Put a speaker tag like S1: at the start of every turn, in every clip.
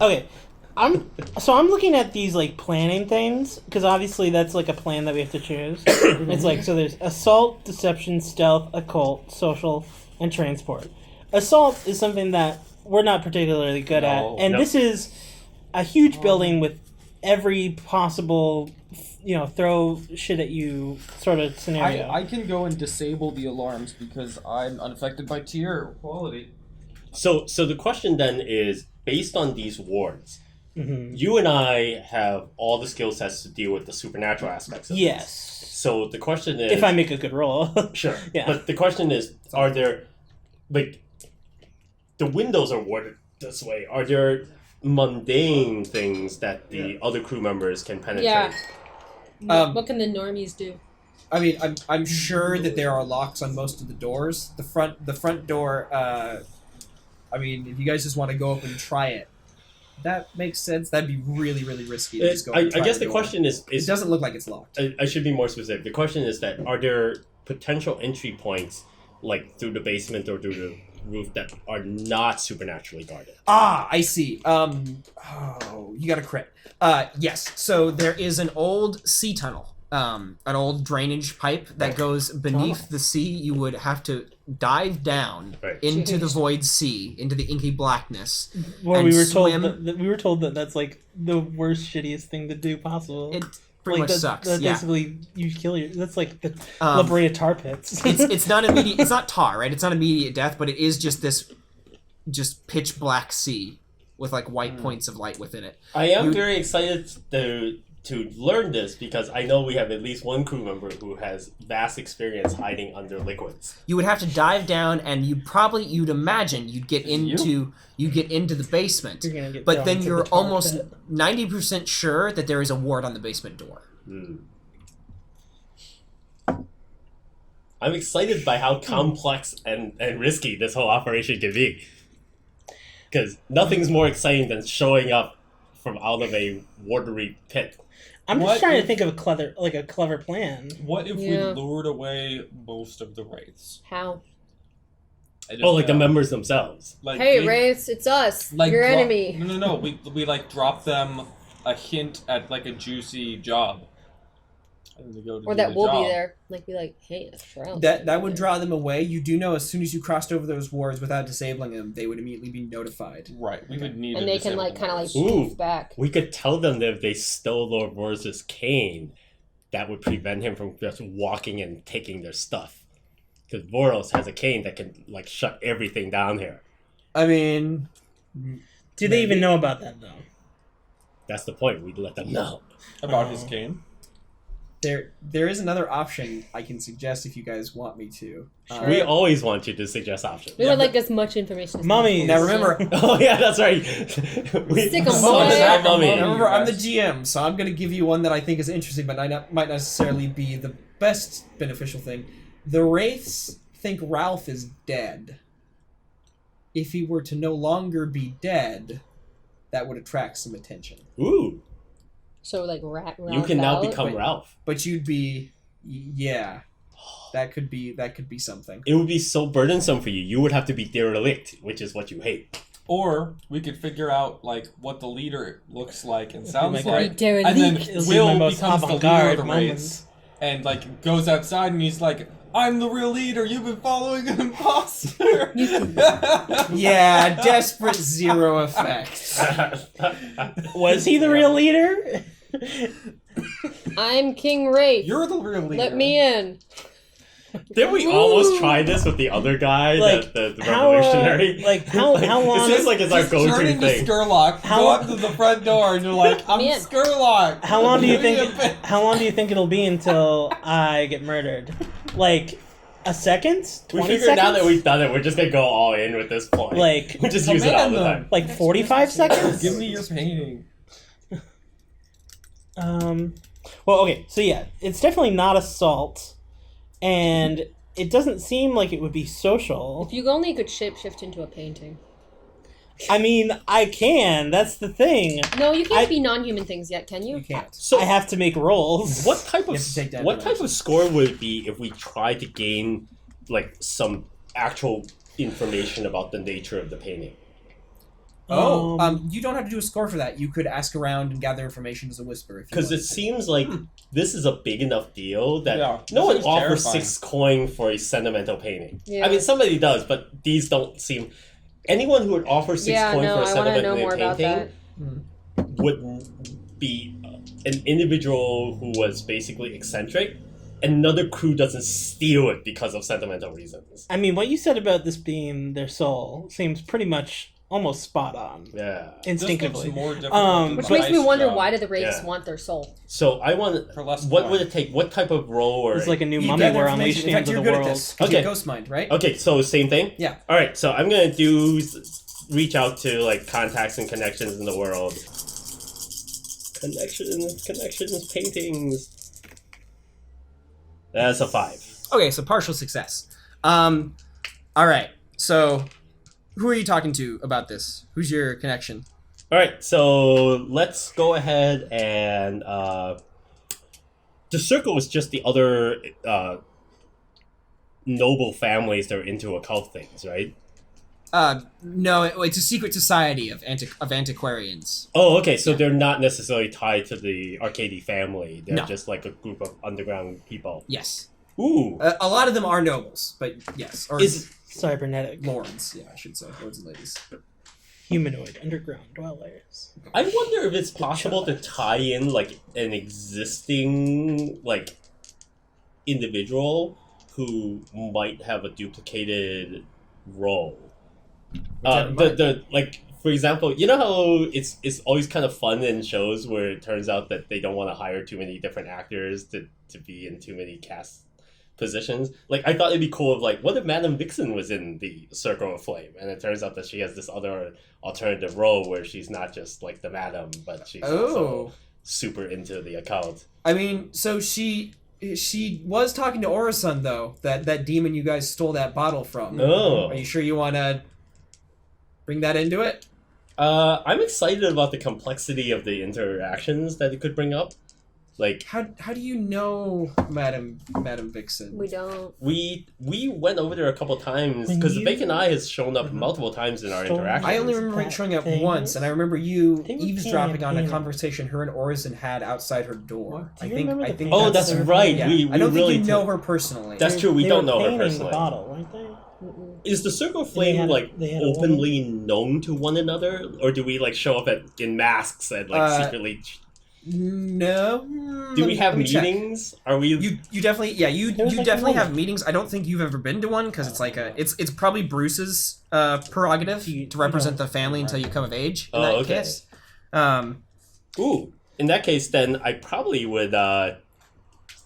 S1: Okay. I'm looking at these like planning things because obviously that's like a plan that we have to choose. It's like so there's assault, deception, stealth, occult, social, and transport. Assault is something that we're not particularly good at, and this is a huge building with every possible, throw shit at you sort of scenario.
S2: I can go and disable the alarms because I'm unaffected by tier quality.
S3: So the question then is, based on these wards, you and I have all the skill sets to deal with the supernatural aspects of this. So the question is...
S1: If I make a good roll.
S3: Sure.
S1: Yeah.
S3: But the question is, are there... Like, the windows are warded this way. Are there mundane things that the other crew members can penetrate?
S4: Yeah. What can the normies do?
S5: I mean, I'm sure that there are locks on most of the doors. The front door. I mean, if you guys just want to go up and try it, that makes sense. That'd be really, really risky to just go. I
S3: guess the question is,
S5: it doesn't look like it's locked.
S3: I should be more specific. The question is that are there potential entry points, like through the basement or through the roof, that are not supernaturally guarded?
S5: Ah, I see. You got a crit. Yes. So there is an old sea tunnel, an old drainage pipe that goes beneath the sea. You would have to dive down into the void sea, into the inky blackness.
S1: Where we were told that that's like the worst, shittiest thing to do possible.
S5: It pretty much sucks.
S1: That basically you kill your. That's like the La Brea tar pits.
S5: it's not immediate. It's not tar, right? It's not immediate death, but it is just this, just pitch black sea with like white points of light within it.
S3: I am very excited to learn this because I know we have at least one crew member who has vast experience hiding under liquids.
S5: You would have to dive down, and you'd imagine you'd get into the basement, but then you're almost 90% sure that there is a ward on the basement door.
S3: I'm excited by how complex and risky this whole operation can be. Because nothing's more exciting than showing up from out of a watery pit.
S1: I'm just trying to think of a clever plan.
S2: What if we lured away most of the wraiths?
S4: How?
S3: Like the members themselves.
S4: Like, hey, wraiths, it's us.
S2: Like
S4: your enemy.
S2: No. We like drop them a hint at like a juicy job.
S4: Or that we'll be there. Be like, hey, that's Shroud.
S5: That would draw them away. You do know as soon as you crossed over those wards without disabling them, they would immediately be notified.
S2: Right. We would need.
S4: And they can move back.
S3: We could tell them that if they stole Lord Boris's cane, that would prevent him from just walking and taking their stuff. Because Voros has a cane that can shut everything down here.
S5: I mean,
S1: do they even know about that though?
S3: That's the point. We'd let them know
S2: about his cane.
S5: There is another option I can suggest if you guys want me to.
S3: Sure. We always want you to suggest options.
S4: We would like as much information as
S1: Mummies.
S5: Now remember...
S3: Oh yeah, that's right.
S5: Remember, I'm the GM, so I'm going to give you one that I think is interesting, but might not necessarily be the best beneficial thing. The Wraiths think Ralph is dead. If he were to no longer be dead, that would attract some attention.
S3: Ooh.
S4: So Ralph
S3: you can now become Ralph.
S5: But you'd be, that could be something.
S3: It would be so burdensome for you. You would have to be derelict, which is what you hate.
S2: Or we could figure out what the leader looks like and sounds like,
S4: derelict.
S2: and then Will becomes the leader of the Wraiths, and goes outside and he's like, I'm the real leader. You've been following an imposter.
S5: Yeah, desperate zero effect.
S1: Was he the real leader?
S4: I'm King Wraith.
S2: You're the real leader.
S4: Let me in.
S3: Didn't we almost try this with the other guy, the revolutionary?
S1: How long?
S3: This seems it's our go-to
S2: turn into
S3: thing.
S2: Skurlock, go up to the front door, and you're like, I'm Skurlock.
S1: How long do you think it'll be until I get murdered? A second? 20
S3: we figured
S1: seconds?
S3: now that we've done it, we're just gonna go all in with this point. We just use it all the time.
S1: 45 seconds?
S2: Give me your painting.
S1: Well, okay, so yeah, it's definitely not assault, and it doesn't seem like it would be social.
S4: If you only could shapeshift into a painting.
S1: I mean, I can. That's the thing.
S4: No, you can't be non-human things yet, can you?
S5: You can't.
S1: So I have to make rolls.
S3: What type of score would it be if we tried to gain some actual information about the nature of the painting?
S5: You don't have to do a score for that. You could ask around and gather information as a whisper.
S3: Because it seems like this is a big enough deal that no
S2: this
S3: one
S2: is
S3: offers
S2: terrifying.
S3: 6 coin for a sentimental painting.
S4: Yeah.
S3: I mean, somebody does, but these don't seem... Anyone who would offer 6 coin for a
S4: I want to know
S3: sentimental
S4: more about
S3: painting
S4: that.
S3: would be an individual who was basically eccentric. Another crew doesn't steal it because of sentimental reasons.
S1: I mean, what you said about this being their soul seems pretty much almost spot on.
S3: Yeah.
S1: Instinctively.
S2: This looks more difficult
S4: Which
S2: than
S4: makes me
S2: Ice
S4: wonder,
S2: Job.
S4: why do the wraiths
S3: Yeah.
S4: want their soul?
S3: So I want...
S2: For less
S3: What
S2: coin.
S3: would it take? What type of role or...
S1: It's like a new
S5: You
S1: mummy
S5: gather
S1: we're
S5: information.
S1: unleashing
S5: In fact,
S1: into
S5: you're
S1: the
S5: good
S1: world.
S5: at this. 'Cause
S3: Okay.
S5: you have ghost mind, right?
S3: Okay, so same thing?
S5: Yeah.
S3: Alright, so I'm gonna do... Reach out to, like, contacts and connections in the world. Connections, paintings... That's a 5.
S5: Okay, so partial success. All right. So, who are you talking to about this? Who's your connection?
S3: Alright, so let's go ahead and the circle is just the other noble families that are into occult things, right?
S5: No, it's a secret society of antiquarians.
S3: Oh, okay, so they're not necessarily tied to the Arkady family. They're
S5: No.
S3: just like a group of underground people.
S5: Yes.
S3: Ooh.
S5: A lot of them are nobles, but yes. Or
S3: Is
S1: Cybernetic.
S5: lords, yeah, I should say. Lords and ladies.
S1: Humanoid underground dwellers.
S3: I wonder if it's possible to tie in like an existing like individual who might have a duplicated role. The like, for example, you know how it's always kind of fun in shows where it turns out that they don't want to hire too many different actors to be in too many cast positions. Like, I thought it'd be cool if, like, what if Madame Vixen was in the Circle of Flame, and it turns out that she has this other alternative role where she's not just like the madam, but she's also super into the occult.
S5: I mean, so she was talking to Orasun, though, that demon you guys stole that bottle from.
S3: Oh.
S5: Are you sure you want to bring that into it?
S3: I'm excited about the complexity of the interactions that it could bring up. Like,
S5: How do you know Madame Vixen?
S4: We don't.
S3: we went over there a couple times
S1: When
S3: because
S1: you-
S3: the Bacon Eye has shown up multiple times in our
S1: Stole-
S3: interactions.
S5: I only remember it
S1: That
S5: showing up
S1: thing
S5: once,
S1: is-
S5: and I remember you
S1: They were
S5: eavesdropping on a
S1: paying-
S5: conversation her and Orison had outside her door.
S1: What? Do
S5: I
S1: you
S5: think.
S1: remember
S5: I
S1: the
S5: think.
S1: painting
S3: Oh, that's
S1: they were
S3: right.
S5: Yeah.
S3: We
S5: I don't
S3: really
S5: think you know her personally.
S3: That's true. We
S1: They
S3: don't
S1: were
S3: know her
S1: painting
S3: personally.
S1: the bottle, weren't they?
S3: Is the Circle of
S1: They
S3: Flame
S1: had a-
S3: like
S1: they had a
S3: openly known to one another, or do we like show up in masks and like secretly?
S5: No.
S3: Do we have
S5: Let me check.
S3: meetings? Are we?
S5: You definitely you
S1: There was, like,
S5: definitely
S1: one.
S5: have meetings. I don't think you've ever been to one because it's like it's probably Bruce's prerogative
S1: You
S5: to represent
S1: don't-
S5: the family until you come of age. In
S3: Oh,
S5: that
S3: okay.
S5: case.
S3: Ooh, in that case, then I probably would.
S5: That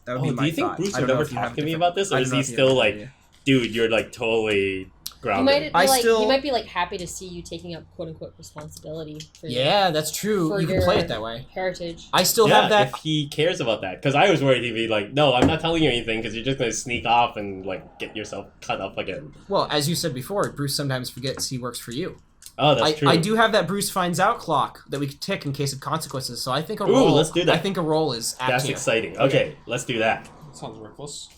S5: would be
S3: Do
S5: my
S3: you think
S5: thought.
S3: Bruce
S5: I
S3: would
S5: don't know
S3: ever
S5: if you have
S3: talk to me
S5: different-
S3: about this, or
S5: I
S3: is
S5: don't know
S3: he
S5: if you
S3: still
S5: have
S3: like,
S5: idea.
S3: dude, you're like totally
S4: He
S3: grounded?
S4: might be
S5: I
S4: like
S5: still-
S4: he might be like happy to see you taking up quote unquote responsibility for your
S5: Yeah, that's true.
S4: For
S5: You can play
S4: your-
S5: it that way.
S4: heritage.
S5: I still
S3: Yeah,
S5: have that.
S3: if he cares about that, because I was worried he'd be like, "No, I'm not telling you anything, because you're just gonna sneak off and like get yourself cut up again."
S5: Well, as you said before, Bruce sometimes forgets he works for you.
S3: Oh, that's true.
S5: I do have that Bruce finds out clock that we can tick in case of consequences. So I think a
S3: Ooh,
S5: roll.
S3: let's do that.
S5: I think a roll is apt
S3: That's
S5: here.
S3: exciting. Okay, let's do that.
S2: Sounds reckless.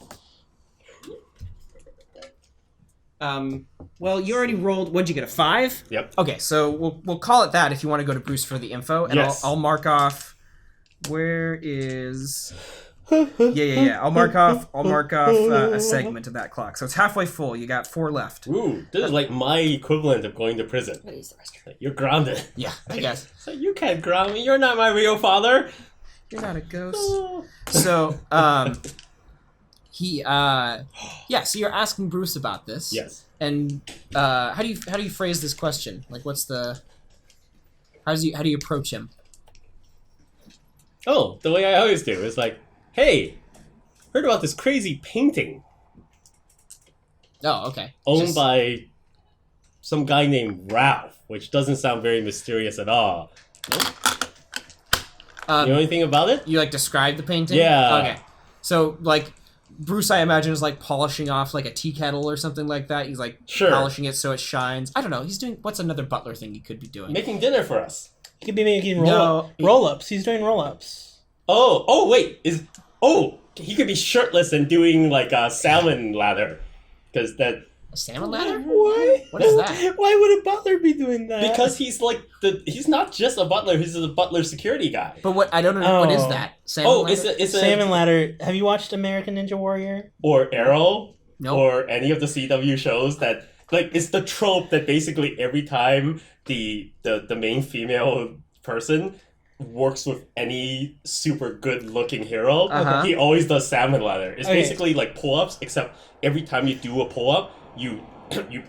S5: Well, you already rolled. What'd you get? A 5?
S3: Yep.
S5: Okay, so we'll call it that if you want to go to Bruce for the info, and
S3: Yes.
S5: I'll mark off. Where is? Yeah. I'll mark off a segment of that clock. So it's halfway full. You got 4 left.
S3: Ooh, this is like my equivalent of going to prison.
S4: I'm gonna use the restroom.
S3: You're grounded.
S5: Yeah, I guess.
S3: So you can't ground me. You're not my real father.
S5: You're not a ghost.
S3: Oh.
S5: So, so you're asking Bruce about this.
S3: Yes.
S5: And how do you phrase this question? Like, what's the how do you approach him?
S3: Oh, the way I always do is like, hey, heard about this crazy painting
S5: Oh, okay.
S3: owned
S5: Just-
S3: by some guy named Ralph, which doesn't sound very mysterious at all. You know anything about it?
S5: You like describe the painting?
S3: Yeah.
S5: Okay. So like Bruce, I imagine, is like polishing off like a tea kettle or something like that. He's like
S3: Sure.
S5: polishing it so it shines. I don't know. He's doing what's another butler thing he could be doing?
S3: Making dinner for us.
S1: He could be making
S5: No,
S1: roll-ups. He's doing roll-ups.
S3: Oh, wait, he could be shirtless and doing like a salmon lather, because that
S5: A salmon ladder?
S1: Why?
S5: What is that?
S1: Why would a butler be doing that?
S3: Because he's like he's not just a butler, he's a butler security guy.
S5: But what I don't know. What is
S1: Oh.
S5: that? Salmon ladder?
S3: It's a
S1: Salmon ladder. Have you watched American Ninja Warrior?
S3: or Arrow
S5: Nope.
S3: or any of the CW shows that like it's the trope that basically every time the main female person works with any super good looking hero,
S5: Uh-huh.
S3: he always does salmon ladder. It's
S1: Okay.
S3: basically like pull-ups, except every time you do a pull-up, you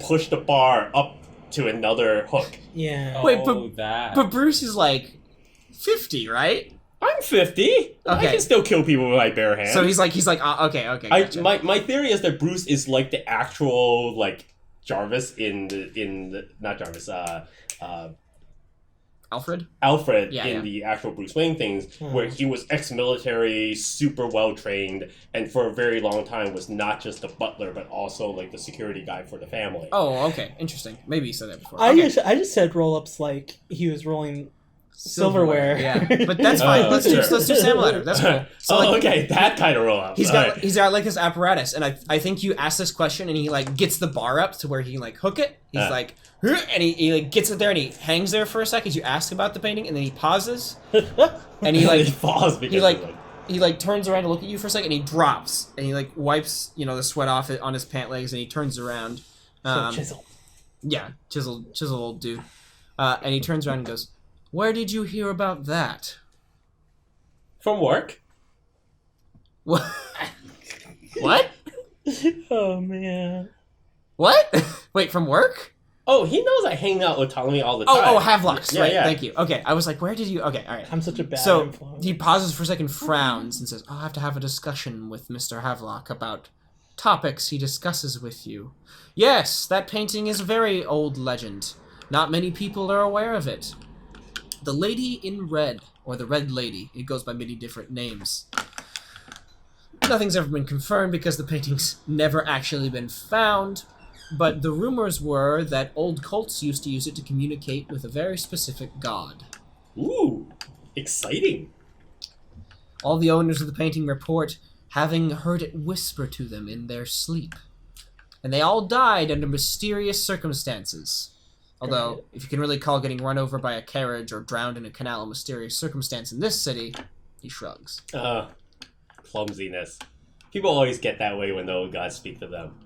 S3: push the bar up to another hook.
S1: Yeah.
S5: Wait,
S2: that.
S5: But Bruce is like 50, right?
S3: I'm 50. I
S5: Okay.
S3: can still kill people with my bare hands.
S5: So he's like, okay. Gotcha.
S3: My theory is that Bruce is like the actual like Jarvis in the not Jarvis
S5: Alfred?
S3: Alfred
S5: Yeah,
S3: in
S5: yeah.
S3: the actual Bruce Wayne things, where he was ex-military, super well trained, and for a very long time was not just a butler but also like the security guy for the family.
S5: Oh, okay. Interesting. Maybe you said that before.
S1: I
S5: Okay.
S1: just said roll-ups like he was rolling silverware.
S5: Yeah, but that's fine. Let's do salmon ladder. That's cool. So like,
S3: okay, that kind of roll up.
S5: he's got like this apparatus, and I think you ask this question, and he like gets the bar up to where he can like hook it. He's like, "Huh," and he like gets it there, and he hangs there for a second. You ask about the painting, and then he pauses, and he like
S3: falls because
S5: he like turns around to look at you for a second, and he drops, and he like wipes the sweat off it on his pant legs, and he turns around.
S1: Chisel.
S5: Yeah, chisel old dude, and he turns around and goes, "Where did you hear about that?"
S3: from work.
S5: What? What?
S1: Oh man.
S5: What? Wait, from work?
S3: Oh, he knows I hang out with Ptolemy all the time.
S5: Oh, Havelocks,
S3: Yeah,
S5: right?
S3: yeah.
S5: Thank you. Okay, I was like, where did you? Okay, all right.
S1: I'm such a bad
S5: So
S1: influence.
S5: he pauses for a second, frowns, and says, "I'll have to have a discussion with Mr. Havelock about topics he discusses with you. Yes, that painting is a very old legend. Not many people are aware of it. The Lady in Red, or the Red Lady. It goes by many different names. Nothing's ever been confirmed because the painting's never actually been found, but the rumors were that old cults used to use it to communicate with a very specific god.
S3: Ooh, exciting.
S5: All the owners of the painting report having heard it whisper to them in their sleep. And they all died under mysterious circumstances. Although, if you can really call getting run over by a carriage or drowned in a canal a mysterious circumstance in this city, he shrugs.
S3: Clumsiness. People always get that way when the old gods speak to them.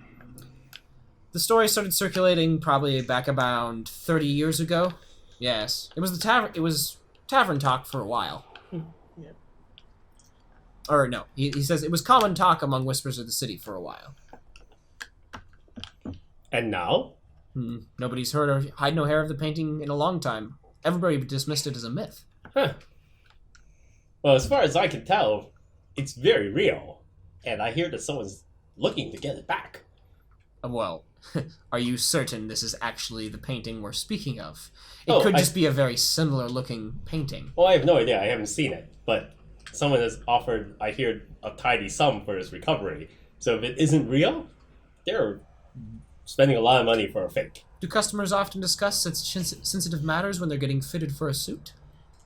S5: The story started circulating probably back about 30 years ago. Yes. It was tavern talk for a while.
S1: Yeah.
S5: Or no, he says it was common talk among whispers of the city for a while.
S3: And now?
S5: Nobody's heard or hide no hair of the painting in a long time. Everybody dismissed it as a myth.
S3: Huh. Well, as far as I can tell, it's very real. And I hear that someone's looking to get it back.
S5: Well, are you certain this is actually the painting we're speaking of? It could just be a very similar looking painting.
S3: Well, I have no idea. I haven't seen it. But someone has offered, I hear, a tidy sum for his recovery. So if it isn't real, they're spending a lot of money for a fake.
S5: Do customers often discuss such sensitive matters when they're getting fitted for a suit?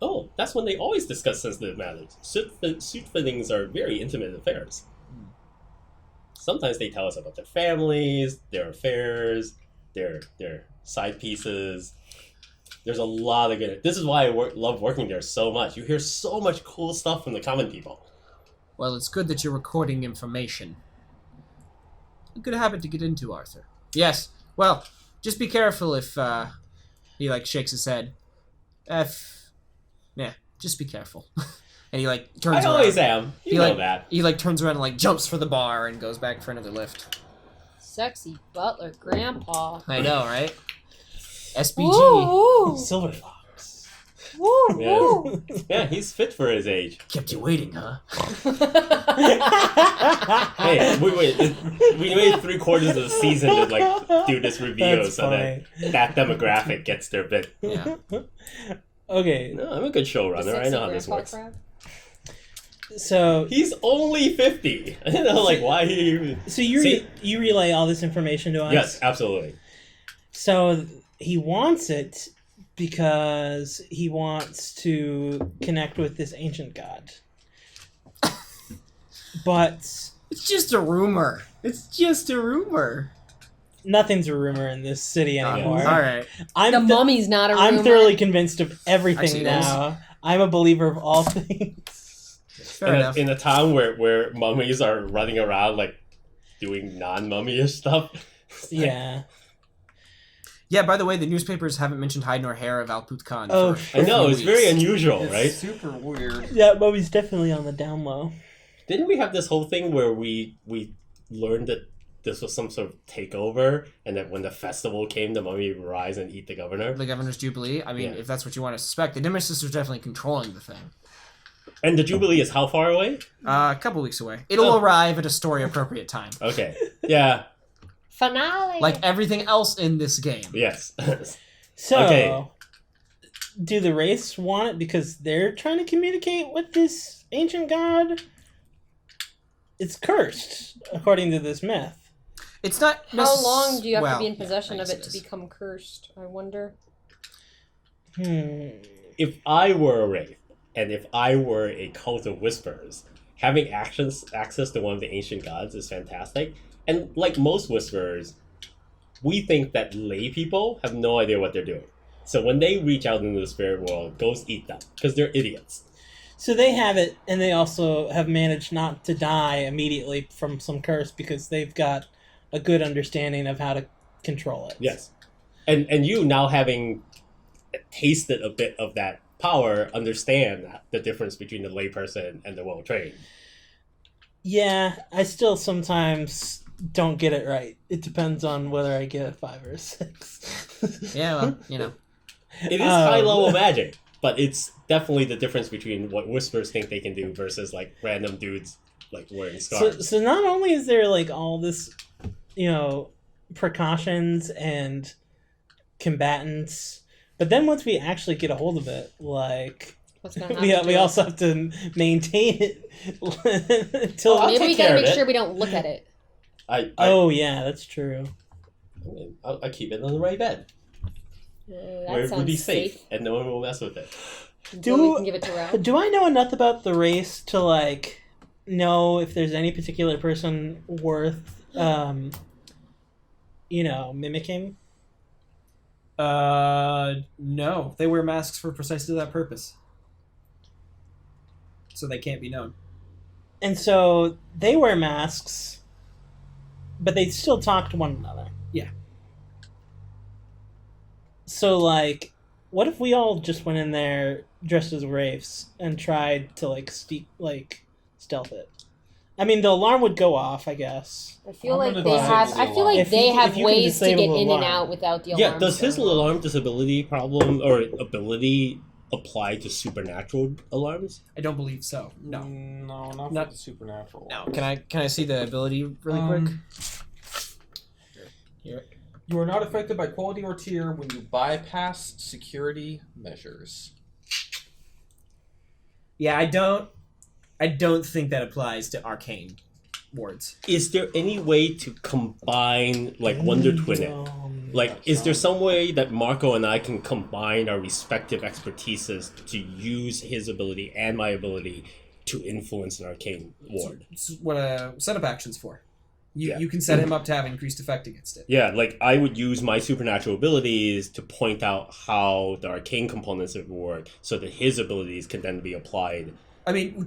S3: Oh, that's when they always discuss sensitive matters. Suit fittings are very intimate affairs. Sometimes they tell us about their families, their affairs, their side pieces. There's a lot of good... This is why I love working there so much. You hear so much cool stuff from the common people.
S5: Well, it's good that you're recording information. A good habit to get into, Arthur. Yes. Well, just be careful if, he, shakes his head. Yeah, just be careful. And he, turns around.
S3: I always am. You know that.
S5: He, turns around and, jumps for the bar and goes back for another lift.
S4: Sexy butler grandpa.
S5: I know, right? SBG.
S4: Woo, woo.
S1: Silver Fox.
S4: Woo,
S3: Yeah.
S4: woo.
S3: Yeah, he's fit for his age.
S5: Kept you waiting, huh?
S3: Hey, we made 3/4 of the season to do this review
S1: That's
S3: so
S1: funny.
S3: that demographic gets their bit.
S5: Yeah.
S1: Okay,
S3: No, I'm a good
S4: The
S3: showrunner. I
S4: sexy
S3: know how this
S4: grandpa
S3: works.
S4: crowd.
S1: so
S3: He's only 50. I don't know, why he...
S1: you relay all this information to us.
S3: Yes, absolutely.
S1: So he wants it because he wants to connect with this ancient god. But
S5: It's just a rumor. It's just a rumor.
S1: nothing's a rumor in this city anymore.
S5: All right.
S4: The mummy's not a rumor.
S1: I'm thoroughly convinced of
S5: I
S1: everything
S5: see
S1: now. I'm a believer of all things.
S5: Fair enough.
S3: In a town where mummies are running around like doing non-mummy-ish stuff.
S1: Yeah.
S5: Yeah, by the way, the newspapers haven't mentioned hide nor hair of Alput Khan.
S1: Oh,
S5: for
S3: I know,
S5: a
S3: it's
S5: few
S3: very
S5: weeks.
S3: unusual,
S2: It's
S3: right?
S2: super weird.
S1: Yeah, mummy's definitely on the down low.
S3: Didn't we have this whole thing where we learned that this was some sort of takeover, and that when the festival came, the mummy would rise and eat the governor?
S5: The Governor's Jubilee. I mean,
S3: Yeah.
S5: if that's what you want to suspect, the Nemesis was definitely controlling the thing.
S3: And the Jubilee is how far away?
S5: A couple weeks away. It'll
S3: Oh.
S5: arrive at a story-appropriate time.
S3: Okay. Yeah.
S4: Finale.
S5: Like everything else in this game.
S3: Yes.
S1: So,
S3: Okay.
S1: do the race want it because they're trying to communicate with this ancient god? It's cursed, according to this myth.
S5: It's not.
S4: How long do you have
S5: well,
S4: to be in possession
S5: yeah,
S4: of
S5: I
S4: it
S5: guess
S4: to become cursed? I wonder.
S3: If I were a wraith, and if I were a cult of whisperers, having access to one of the ancient gods is fantastic. And like most whisperers, we think that lay people have no idea what they're doing. So when they reach out into the spirit world, ghosts eat them because they're idiots.
S1: So they have it, and they also have managed not to die immediately from some curse because they've got a good understanding of how to control it.
S3: Yes. And you now having tasted a bit of that power, understand the difference between the layperson and the well-trained.
S1: Yeah, I still sometimes don't get it right. It depends on whether I get a 5 or a 6.
S5: Yeah, well, you know.
S3: It is high-level magic, but it's definitely the difference between what whispers think they can do versus like random dudes like wearing scarves.
S1: So not only is there like all this, precautions and combatants, but then once we actually get a hold of it, like
S4: What's gonna happen?
S1: we also have to maintain it until.
S3: I'll
S4: Maybe
S3: take
S4: we
S3: care
S4: gotta
S3: of
S4: make
S3: it.
S4: sure we don't look at it.
S1: Oh yeah, that's true.
S3: I keep it on the right bed
S4: That
S3: where it would
S4: sounds
S3: be safe and no one will mess with it.
S4: Do we can give it to Ralph?
S1: Do I know enough about the race to like know if there's any particular person worth mimicking?
S5: No. They wear masks for precisely that purpose. So they can't be known.
S1: And so they wear masks, but they still talk to one another.
S5: Yeah.
S1: So, like, what if we all just went in there dressed as wraiths and tried to, stealth it? I mean, the alarm would go off, I guess.
S4: I feel
S2: I'm
S4: like
S2: gonna
S4: they
S2: disable
S4: have.
S2: the
S4: I feel
S2: alarm.
S4: like
S1: If
S4: they
S1: you-
S4: have
S1: if you can
S4: ways to get
S1: disable the
S4: in and
S1: alarm.
S4: out without the alarm.
S3: Yeah, does his alarm disability problem or ability apply to supernatural alarms?
S5: I don't believe so. No.
S2: No, not
S5: No.
S2: for the supernatural.
S5: No. Can I see the ability really quick? Here.
S2: You are not affected by quality or tier when you bypass security measures.
S5: Yeah, I don't think that applies to arcane wards.
S3: Is there any way to combine Wonder Twin it? Is there some way that Marco and I can combine our respective expertises to use his ability and my ability to influence an arcane ward?
S5: It's what setup actions for.
S3: Yeah.
S5: You can set him up to have increased effect against it.
S3: Yeah, I would use my supernatural abilities to point out how the arcane components would work so that his abilities can then be applied.
S5: I mean,
S3: Or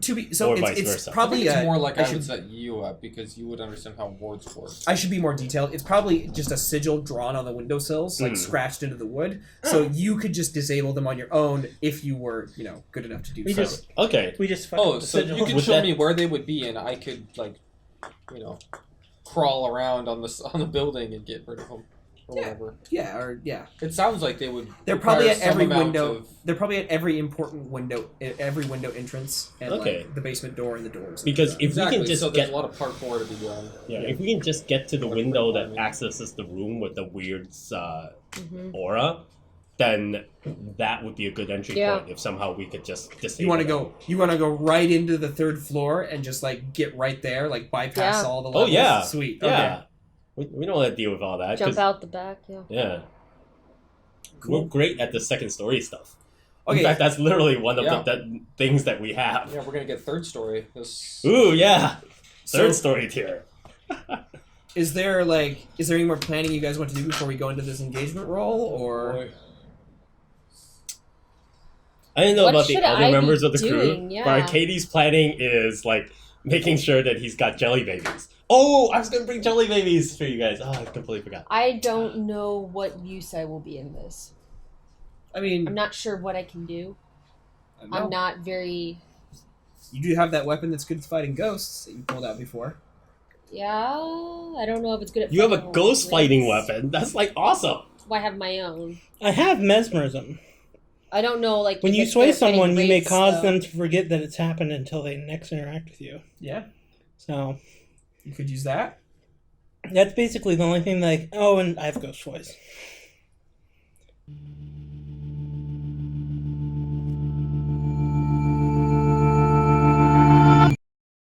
S3: vice
S5: it's
S3: versa.
S5: probably
S2: it's more like I
S5: should,
S2: would set you up because you would understand how wards work.
S5: I should be more detailed. It's probably just a sigil drawn on the windowsills, scratched into the wood. So you could just disable them on your own if you were, good enough to do so.
S3: Okay.
S1: We just fucked
S2: Oh,
S1: up the
S2: so
S1: sigil.
S2: you can
S3: Would
S2: show
S3: that-
S2: me where they would be, and I could crawl around on the building and get rid of them or whatever.
S5: Yeah, or yeah.
S2: It sounds like they would.
S5: They're probably
S2: require
S5: at every
S2: some amount
S5: window.
S2: of-
S5: They're probably at every important window, every window entrance, and
S3: Okay.
S5: the basement door and the doors.
S3: Because if
S2: Exactly.
S3: we can just
S2: so there's
S3: get
S2: a lot of parkour to be done.
S3: if we can just get to the window that accesses the room with the weird aura, then that would be a good entry
S4: Yeah.
S3: point. If somehow we could just disable
S5: You want to
S3: them.
S5: go? You want to go right into the third floor and just get right there, bypass
S4: Yeah.
S5: all the
S3: Oh
S5: levels.
S3: yeah,
S5: Sweet.
S3: Yeah, we don't want to deal with all that.
S4: Jump
S3: 'cause-
S4: out the back. Yeah.
S3: Yeah,
S5: Cool.
S3: we're great at the second story stuff.
S5: Okay.
S3: In fact, that's literally one of
S2: Yeah.
S3: the things that we have.
S2: Yeah, we're gonna get third story. This.
S3: Ooh, yeah, third
S5: So-
S3: story tier.
S5: Is there any more planning you guys want to do before we go into this engagement role, or?
S3: I didn't know
S4: What
S3: about the
S4: should
S3: other
S4: I be
S3: members of the
S4: doing?
S3: crew,
S4: Yeah.
S3: but Arkady's planning is like making sure that he's got jelly babies. Oh, I was gonna bring jelly babies for you guys. Oh, I completely forgot.
S4: I don't know what use I will be in this.
S5: I mean,
S4: I'm not sure what I can do.
S5: I don't know.
S4: I'm not very...
S5: You do have that weapon that's good at fighting ghosts that you pulled out before.
S4: Yeah, I don't know if it's good at
S3: You have a
S4: fighting
S3: ghost fighting
S4: wizards.
S3: weapon. That's like awesome.
S4: I have my own.
S1: I have mesmerism.
S4: I don't know, like...
S1: When
S4: if
S1: you
S4: it's
S1: sway
S4: good at fighting
S1: someone, you may
S4: wraiths,
S1: cause
S4: though.
S1: them to forget that it's happened until they next interact with you.
S5: Yeah,
S1: So
S5: you could use that.
S1: that's basically the only thing. Like, oh, and I have ghost voice.